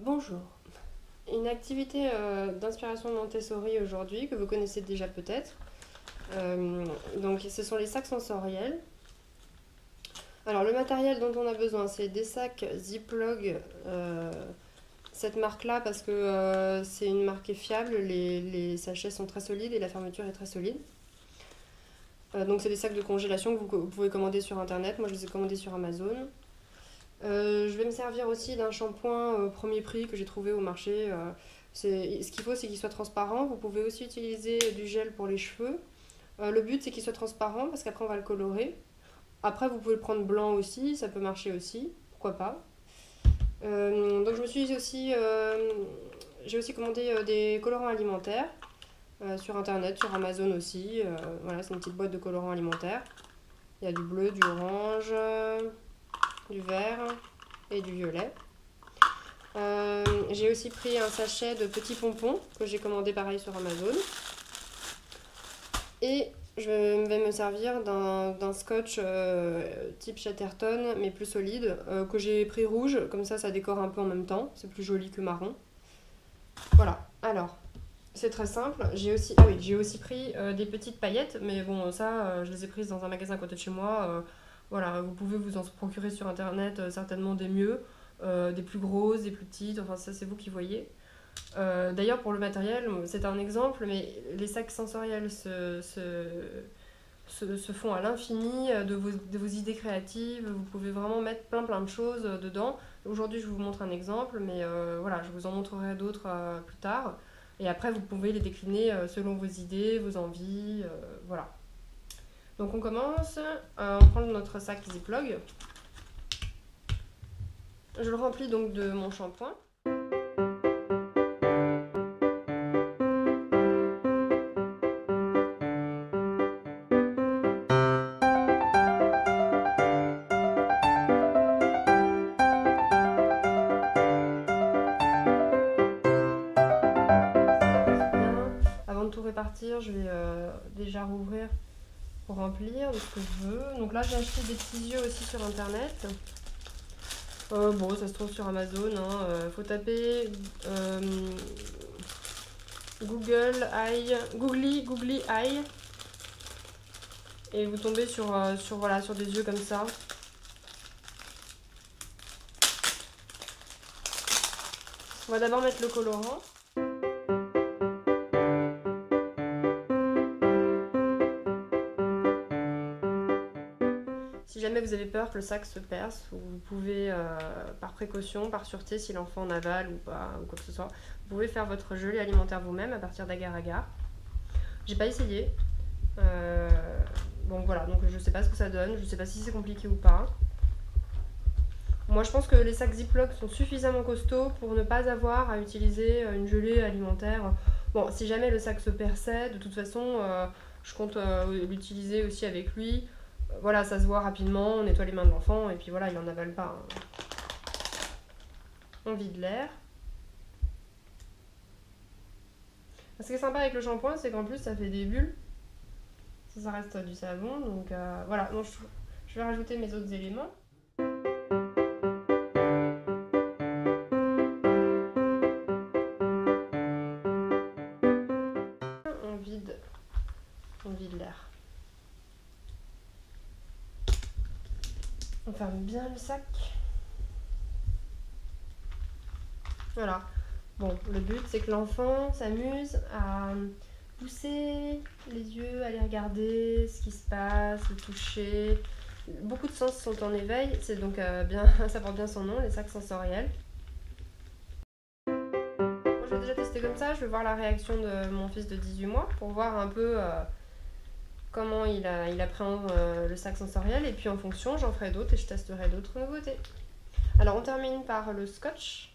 Bonjour. Une activité d'inspiration Montessori aujourd'hui que vous connaissez déjà peut-être. Donc ce sont les sacs sensoriels. Alors le matériel dont on a besoin, c'est des sacs Ziploc, cette marque-là parce que c'est une marque qui est fiable, les sachets sont très solides et la fermeture est très solide. Donc c'est des sacs de congélation que vous pouvez commander sur internet, moi je les ai commandés sur Amazon. Je vais me servir aussi d'un shampoing premier prix que j'ai trouvé au marché. Ce qu'il faut, c'est qu'il soit transparent. Vous pouvez aussi utiliser du gel pour les cheveux. Le but, c'est qu'il soit transparent parce qu'après, on va le colorer. Après, vous pouvez le prendre blanc aussi, ça peut marcher aussi. Pourquoi pas. Donc, j'ai aussi commandé des colorants alimentaires sur internet, sur Amazon aussi. Voilà, c'est une petite boîte de colorants alimentaires. Il y a du bleu, du orange, du vert et du violet. J'ai aussi pris un sachet de petits pompons que j'ai commandé pareil sur Amazon. Et je vais me servir d'un scotch type Chatterton mais plus solide que j'ai pris rouge, comme ça décore un peu en même temps, c'est plus joli que marron. Voilà, alors c'est très simple. J'ai aussi pris des petites paillettes, mais bon ça je les ai prises dans un magasin à côté de chez moi. Voilà, vous pouvez vous en procurer sur internet certainement des mieux, des plus grosses, des plus petites, enfin ça c'est vous qui voyez. D'ailleurs pour le matériel, c'est un exemple, mais les sacs sensoriels se font à l'infini de vos idées créatives, vous pouvez vraiment mettre plein de choses dedans. Aujourd'hui je vous montre un exemple, mais voilà, je vous en montrerai d'autres plus tard. Et après vous pouvez les décliner selon vos idées, vos envies, voilà. Donc on commence, on prend notre sac Ziploc. Je le remplis donc de mon shampoing. Avant de tout répartir, je vais déjà rouvrir pour remplir de ce que je veux. Donc là j'ai acheté des petits yeux aussi sur internet. Bon, ça se trouve sur Amazon. Faut taper Googly Eye. Et vous tombez sur des yeux comme ça. On va d'abord mettre le colorant. Si jamais vous avez peur que le sac se perce, vous pouvez, par précaution, par sûreté, si l'enfant en avale ou pas, ou quoi que ce soit, vous pouvez faire votre gelée alimentaire vous-même à partir d'agar-agar. J'ai pas essayé. Bon voilà, donc je sais pas ce que ça donne, je sais pas si c'est compliqué ou pas. Moi je pense que les sacs Ziploc sont suffisamment costauds pour ne pas avoir à utiliser une gelée alimentaire. Bon, si jamais le sac se perçait, de toute façon, je compte l'utiliser aussi avec lui. Voilà, ça se voit rapidement, on nettoie les mains de l'enfant et puis voilà, il n'en avale pas. On vide l'air. Ce qui est sympa avec le shampoing, c'est qu'en plus ça fait des bulles. Ça reste du savon, donc voilà. Donc, je vais rajouter mes autres éléments. On vide l'air. On ferme bien le sac. Voilà. Bon, le but c'est que l'enfant s'amuse à pousser les yeux, à aller regarder ce qui se passe, le toucher. Beaucoup de sens sont en éveil, c'est donc bien, ça porte bien son nom, les sacs sensoriels. Moi, je vais déjà tester comme ça, je vais voir la réaction de mon fils de 18 mois pour voir un peu comment il appréhende le sac sensoriel, et puis en fonction j'en ferai d'autres et je testerai d'autres nouveautés. Alors on termine par le scotch.